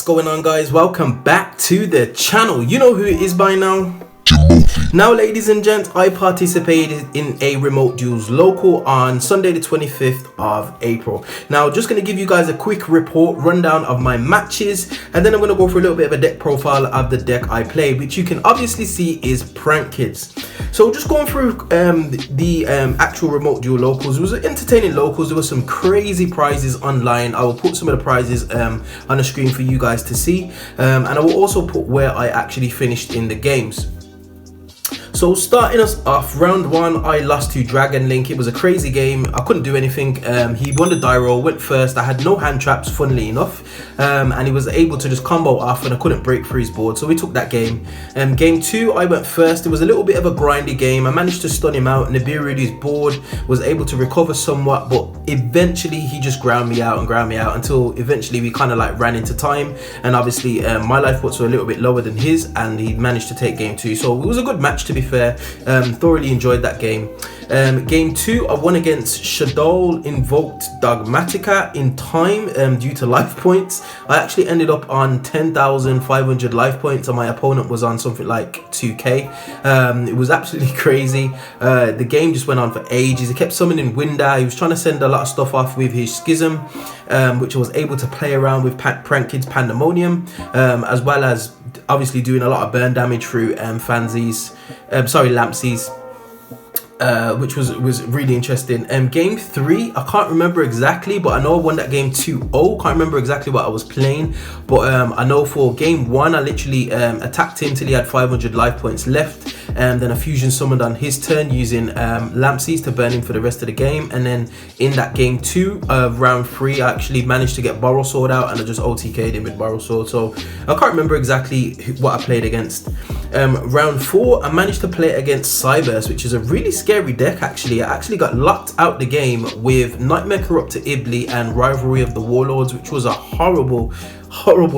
What's going on, guys? Welcome back to the channel. You know who it is by now. Jimothy. Now, ladies and gents, I participated in a remote duels local on Sunday the 25th of April. Now, just going to give you guys a quick rundown of my matches, and then I'm going to go for a little bit of a deck profile of the deck I played, which you can obviously see is Prank Kids. So just going through the actual remote duel locals. It was entertaining locals. There were some crazy prizes online. I will put some of the prizes on the screen for you guys to see, and I will also put where I actually finished in the games. So starting us off, round one, I lost to Dragon Link. It was a crazy game. I couldn't do anything. He won the die roll, went first. I had no hand traps, funnily enough, and he was able to just combo off, and I couldn't break through his board. So we took that game. Game two, I went first. It was a little bit of a grindy game. I managed to stun him out. Nibiru's board was able to recover somewhat, but eventually he just ground me out until eventually we kind of like ran into time. And obviously my life points were a little bit lower than his, and he managed to take game two. So it was a good match, to be fair. Thoroughly enjoyed that game. Game two, I won against Shadow Invoked Dogmatica in time due to life points. I actually ended up on 10,500 life points, and my opponent was on something like 2k. It was absolutely crazy. The game just went on for ages. He kept summoning Winda. He was trying to send a lot of stuff off with his Schism, which I was able to play around with Prank Kids Pandemonium, as well as obviously doing a lot of burn damage through Lampsies, which was really interesting. Game three, I can't remember exactly, but I know I won that game 2-0. Can't remember exactly what I was playing, but I know for game one I literally attacked him till he had 500 life points left, and then a fusion summoned on his turn using Lampsies to burn him for the rest of the game. And then in that game two of round three, I actually managed to get Borrow Sword out, and I just OTK'd him with Borrow Sword. So I can't remember exactly what I played against. Round four, I managed to play against Cyberse, which is a really scary deck. Actually, I actually got locked out the game with Nightmare Corrupt to Ibli and Rivalry of the Warlords, which was a horrible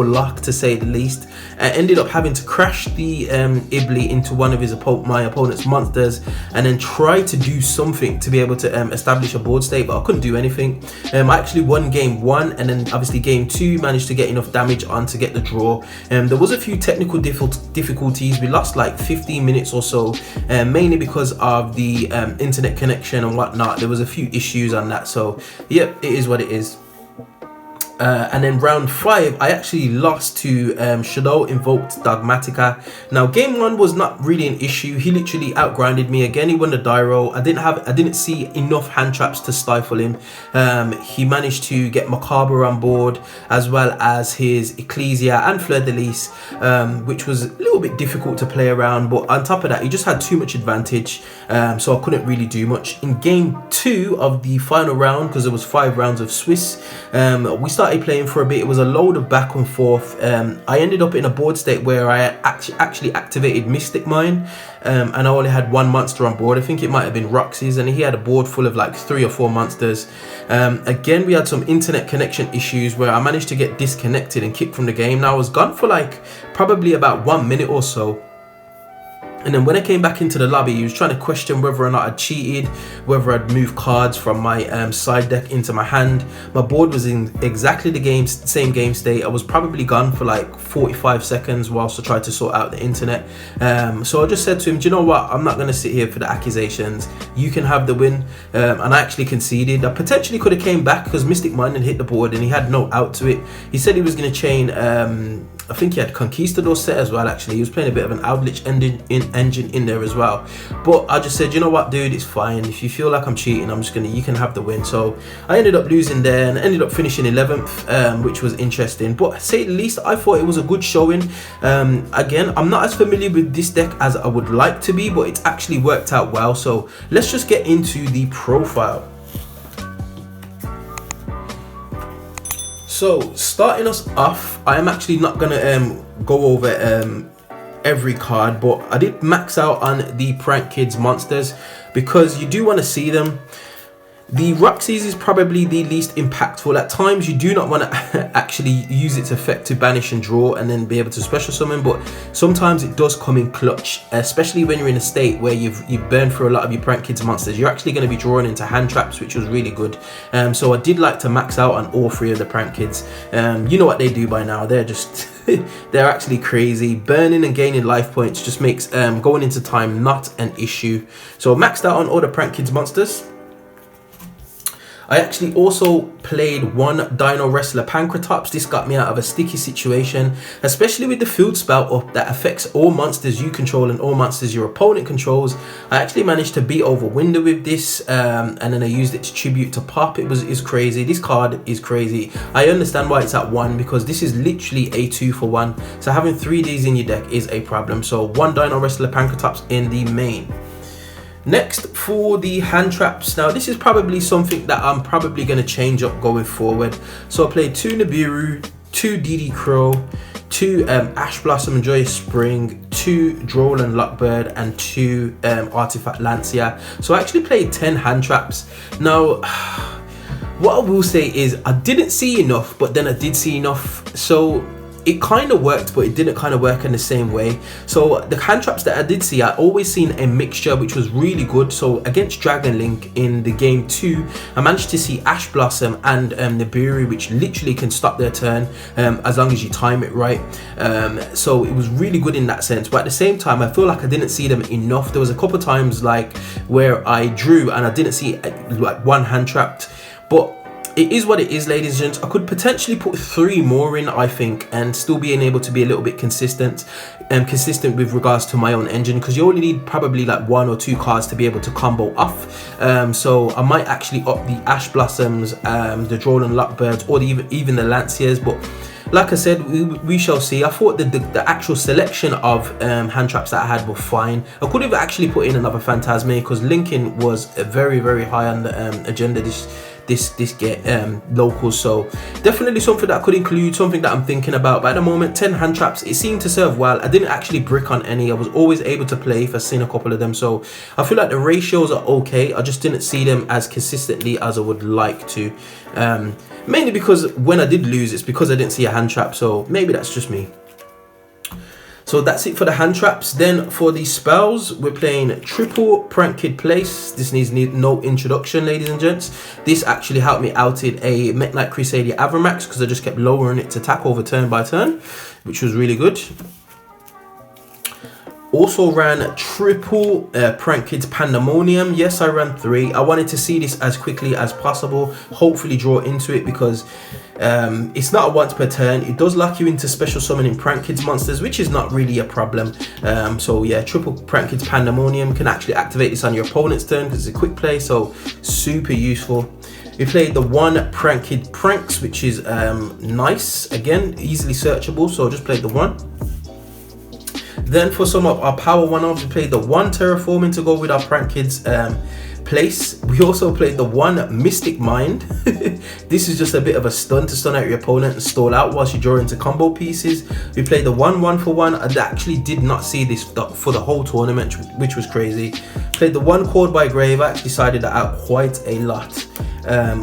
lock, to say the least. I ended up having to crash the Ibli into one of my opponent's monsters, and then try to do something to be able to establish a board state, but I couldn't do anything. I actually won game one, and then obviously game two managed to get enough damage on to get the draw. There was a few technical difficulties. We lost like 15 minutes or so, mainly because of the internet connection and whatnot. There was a few issues on that, so yep, it is what it is. And then round five, I actually lost to Shadow Invoked Dogmatica. Now game one was not really an issue. He literally outgrinded me again. He won the die roll. I didn't see enough hand traps to stifle him. He managed to get Macabre on board, as well as his Ecclesia and Fleur de Lis, which was a little bit difficult to play around, but on top of that he just had too much advantage, so I couldn't really do much. In game two of the final round, because there was 5 rounds of Swiss, we started playing for a bit. It was a load of back and forth. I ended up in a board state where I actually activated Mystic Mine, and I only had 1 monster on board. I think it might have been Roxy's, and he had a board full of like 3 or 4 monsters. Again, we had some internet connection issues where I managed to get disconnected and kicked from the game. Now I was gone for like probably about 1 minute or so. And then when I came back into the lobby, he was trying to question whether or not I'd cheated, whether I'd moved cards from my side deck into my hand. My board was in exactly the same game state. I was probably gone for like 45 seconds whilst I tried to sort out the internet. So I just said to him, do you know what? I'm not going to sit here for the accusations. You can have the win. And I actually conceded. I potentially could have came back because Mystic Mind had hit the board and he had no out to it. He said he was going to chain... I think he had Conquistador set as well. Actually, he was playing a bit of an Outlich engine in there as well. But I just said, you know what, dude, it's fine. If you feel like I'm cheating, you can have the win. So I ended up losing there and ended up finishing 11th, which was interesting. But to say the least, I thought it was a good showing. Again, I'm not as familiar with this deck as I would like to be, but it's actually worked out well. So let's just get into the profile. So starting us off, I am actually not gonna go over every card, but I did max out on the Prank Kids monsters because you do want to see them. The Roxy's is probably the least impactful. At times you do not want to actually use its effect to banish and draw and then be able to special summon, but sometimes it does come in clutch, especially when you're in a state where you've burned through a lot of your Prank Kids monsters. You're actually going to be drawing into hand traps, which was really good. So I did like to max out on all three of the Prank Kids. You know what they do by now. They're just they're actually crazy. Burning and gaining life points just makes going into time not an issue. So maxed out on all the Prank Kids monsters. I actually also played one Dino Wrestler Pancratops. This got me out of a sticky situation, especially with the field spout up that affects all monsters you control and all monsters your opponent controls. I actually managed to beat over Window with this, and then I used it to tribute to Pop. Is crazy. This card is crazy. I understand why it's at 1, because this is literally a 2 for 1. So having 3Ds in your deck is a problem. So one Dino Wrestler Pancratops in the main. Next, for the hand traps. Now this is probably something that I'm probably going to change up going forward. So I played 2 Nibiru, 2 DD Crow, 2 Ash Blossom and Joyous Spring, 2 Droll and Lockbird, and 2 Artifact Lancia. So I actually played 10 hand traps. Now what I will say is I didn't see enough, but then I did see enough. So it kind of worked, but it didn't kind of work in the same way. So the hand traps that I did see, I always seen a mixture, which was really good. So against Dragon Link in the game 2, I managed to see Ash Blossom and Nibiru, which literally can stop their turn as long as you time it right. So it was really good in that sense. But at the same time, I feel like I didn't see them enough. There was a couple of times like where I drew and I didn't see like one hand trapped. But it is what it is, ladies and gents. I could potentially put 3 more in, I think, and still being able to be a little bit consistent with regards to my own engine, because you only need probably like 1 or 2 cards to be able to combo off. So I might actually up the Ash Blossoms, the Droll and Lockbirds, or even the Lanciers. But like I said, we shall see. I thought that the actual selection of hand traps that I had were fine. I could have actually put in another Phantasme, because Lincoln was very, very high on the agenda this get locals. So definitely something that I could include, something that I'm thinking about. But at the moment, 10 hand traps, it seemed to serve well. I didn't actually brick on any. I was always able to play if I've seen a couple of them. So I feel like the ratios are okay. I just didn't see them as consistently as I would like to. Mainly because when I did lose, it's because I didn't see a hand trap. So maybe that's just me. So that's it for the hand traps. Then for the spells, we're playing triple Prank Kid Place. This needs no introduction, ladies and gents. This actually helped me out in a Met Knight Crusadia Avramax, because I just kept lowering it to attack over turn by turn, which was really good. Also ran triple Prank Kids Pandemonium. Yes, I ran 3. I wanted to see this as quickly as possible, hopefully draw into it, because it's not a once per turn. It does lock you into special summoning Prank Kids monsters, which is not really a problem. So yeah, triple Prank Kids Pandemonium can actually activate this on your opponent's turn, because it's a quick play, so super useful. We played the 1 Prank Kid Pranks, which is nice. Again, easily searchable, so just played the 1. Then for some of our power 1-offs, we played the 1 Terraforming to go with our Prank Kids Place. We also played the 1 Mystic Mind. This is just a bit of a stun to stun out your opponent and stall out whilst you draw into combo pieces. We played the 1 1-for-1. I actually did not see this for the whole tournament, which was crazy. Played the 1 Chord by Grave. I actually sided that out quite a lot.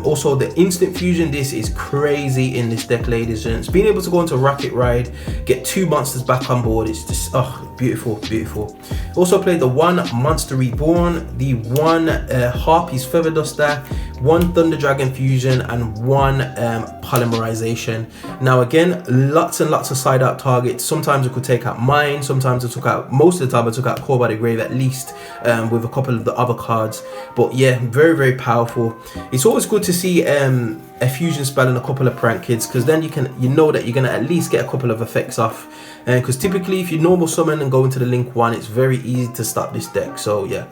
Also the instant fusion, this is crazy in this deck, ladies and gents. Being able to go into Rocket Ride, get 2 monsters back on board, is just, oh, beautiful, beautiful. Also played the 1 Monster Reborn, the 1 Harpy's Feather Duster, 1 Thunder Dragon Fusion, and 1 Polymerization. Now again, lots and lots of side out targets. Sometimes I could take out mine, sometimes I took out, most of the time I took out Core by the Grave at least, with a couple of the other cards. But yeah, very, very powerful. It's always good to see a fusion spell and a couple of Prank Kids, because then you know that you're gonna at least get a couple of effects off. Because typically if you normal summon and go into the Link 1, it's very easy to stop this deck. So yeah.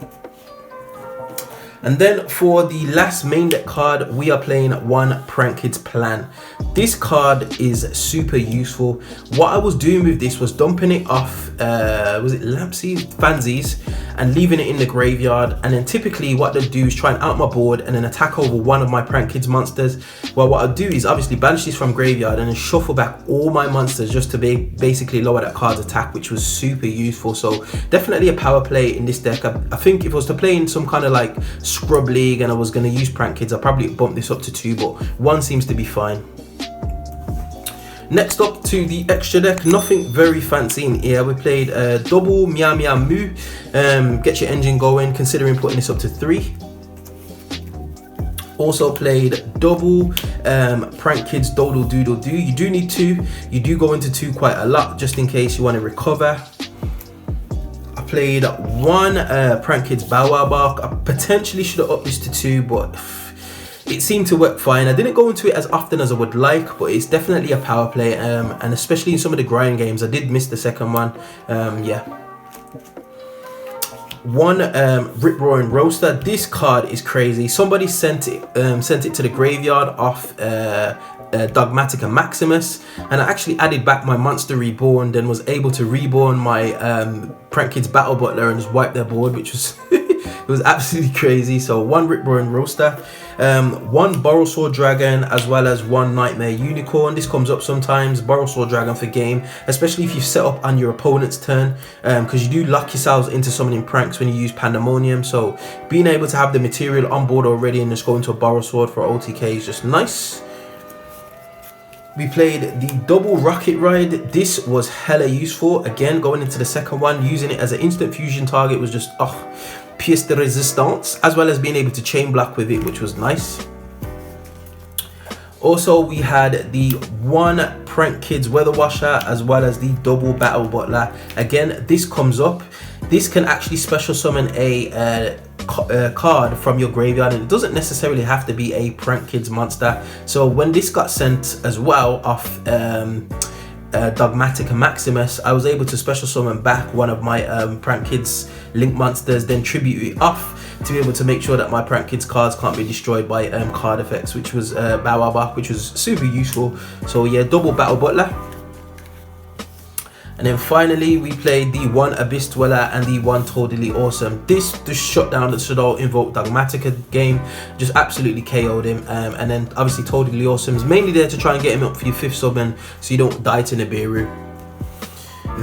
And then for the last main deck card, we are playing 1 Prank Kids Plan. This card is super useful. What I was doing with this was dumping it off, was it Lampsies? Fansies, and leaving it in the graveyard. And then typically what they'll do is try and out my board and then attack over one of my Prank Kids monsters. Well, what I'll do is obviously banish this from graveyard and then shuffle back all my monsters just to basically lower that card's attack, which was super useful. So definitely a power play in this deck. I think if I was to play in some kind of like scrub league and I was going to use Prank Kids, I'd probably bump this up to 2, but 1 seems to be fine. Next up to the extra deck, nothing very fancy in here. We played double Meow Meow Mew. Get your engine going, considering putting this up to 3. Also played double Prank Kids Doodle Doodle Doo. You do need 2. You do go into 2 quite a lot, just in case you want to recover. I played 1 Prank Kids Bow Wow Bark. I potentially should have upped this to 2, but it seemed to work fine. I didn't go into it as often as I would like, but it's definitely a power play, and especially in some of the grind games. I did miss the second one. Yeah. 1 Rip Roaring Roaster. This card is crazy. Somebody sent it to the graveyard off Dogmatic and Maximus, and I actually added back my Monster Reborn, then was able to reborn my Prank Kids Battle Butler and just wipe their board, which was it was absolutely crazy. So 1 Rip Roaring Roaster, 1 Borrowsword Dragon, as well as 1 Nightmare Unicorn. This comes up sometimes, Borrowsword Dragon for game, especially if you set up on your opponent's turn, because you do lock yourselves into summoning pranks when you use Pandemonium. So being able to have the material on board already and just go into a Borrowsword for OTK is just nice. We played the double Rocket Ride. This was hella useful. Again, going into the second one, using it as an instant fusion target was just pièce de résistance, as well as being able to chain block with it, which was nice. Also, we had the 1 Prank Kids Weather Washer, as well as the double Battle Butler. Again, this comes up. This can actually special summon a card from your graveyard, and it doesn't necessarily have to be a Prank Kids monster. So when this got sent as well off Dogmatic and Maximus, I was able to special summon back one of my Prank Kids Link monsters, then tribute it off to be able to make sure that my Prank Kids cards can't be destroyed by card effects, which was Bow Wow Bark, which was super useful. So yeah, double Battle Butler. And then finally, we played the 1 Abyss Dweller and the 1 Totally Awesome. This just shut down the Shadow Invoke Dogmatica game, just absolutely KO'd him. And then obviously Totally Awesome is mainly there to try and get him up for your 5th summon so you don't die to Nibiru.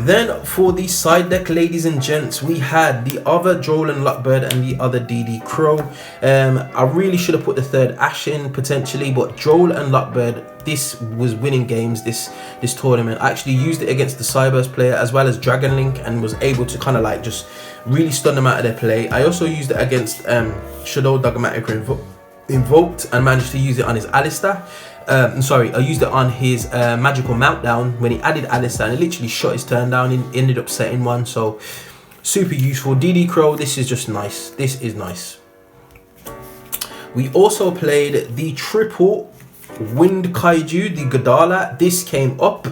Then for the side deck, ladies and gents, we had the other Droll and Lockbird and the other DD Crow. I really should have put the 3rd Ash in potentially, but Droll and Lockbird, this was winning games this tournament. I actually used it against the Cyberse player as well as Dragon Link, and was able to kind of like just really stun them out of their play. I also used it against Shadow Dogmatica Invoked and managed to use it on his Alistar. I used it on his Magical Meltdown when he added Alistar, and it literally shut his turn down and ended up setting 1. So super useful. DD Crow, this is just nice. This is nice. We also played the triple Wind Kaiju, the Godala. This came up.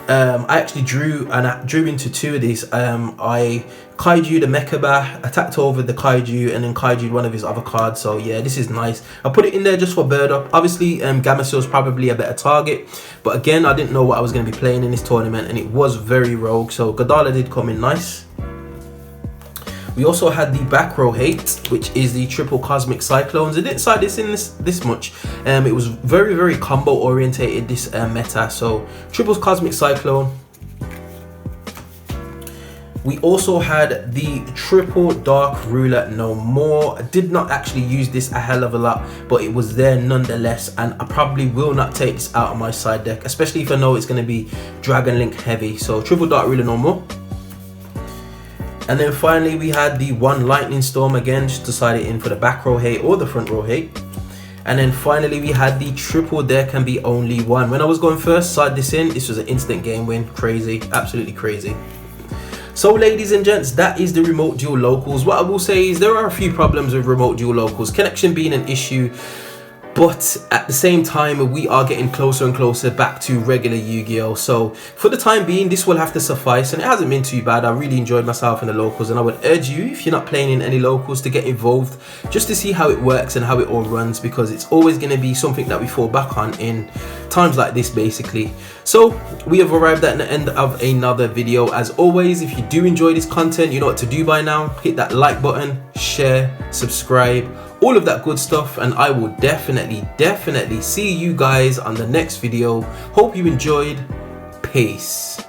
I actually drew into 2 of these. I Kaiju the Mechaba, attacked over the Kaiju, and then Kaiju one of his other cards. So yeah, this is nice. I put it in there just for bird up. Obviously, Gamma is probably a better target, but again, I didn't know what I was going to be playing in this tournament, and it was very rogue. So Godala did come in nice. We also had the back row hate, which is the triple Cosmic Cyclones. I didn't cite this in this much. It was very, very combo orientated, this meta. So triple Cosmic Cyclone. We also had the triple Dark Ruler No More. I did not actually use this a hell of a lot, but it was there nonetheless, and I probably will not take this out of my side deck, especially if I know it's going to be Dragon Link heavy. So triple Dark Ruler No More. And then finally we had the 1 Lightning Storm, again just decided in for the back row hate or the front row hate. And then finally we had the triple There Can Be Only One. When I was going first, side this in, this was an instant game win. Crazy, absolutely crazy. So ladies and gents, that is the remote duel locals. What I will say is there are a few problems with remote duel locals. Connection being an issue. But at the same time, we are getting closer and closer back to regular Yu-Gi-Oh! So for the time being, this will have to suffice, and it hasn't been too bad. I really enjoyed myself in the locals, and I would urge you, if you're not playing in any locals, to get involved just to see how it works and how it all runs, because it's always going to be something that we fall back on in times like this, basically. So we have arrived at the end of another video. As always, if you do enjoy this content, you know what to do by now. Hit that like button, share, subscribe, all of that good stuff, and I will definitely see you guys on the next video. Hope you enjoyed. Peace.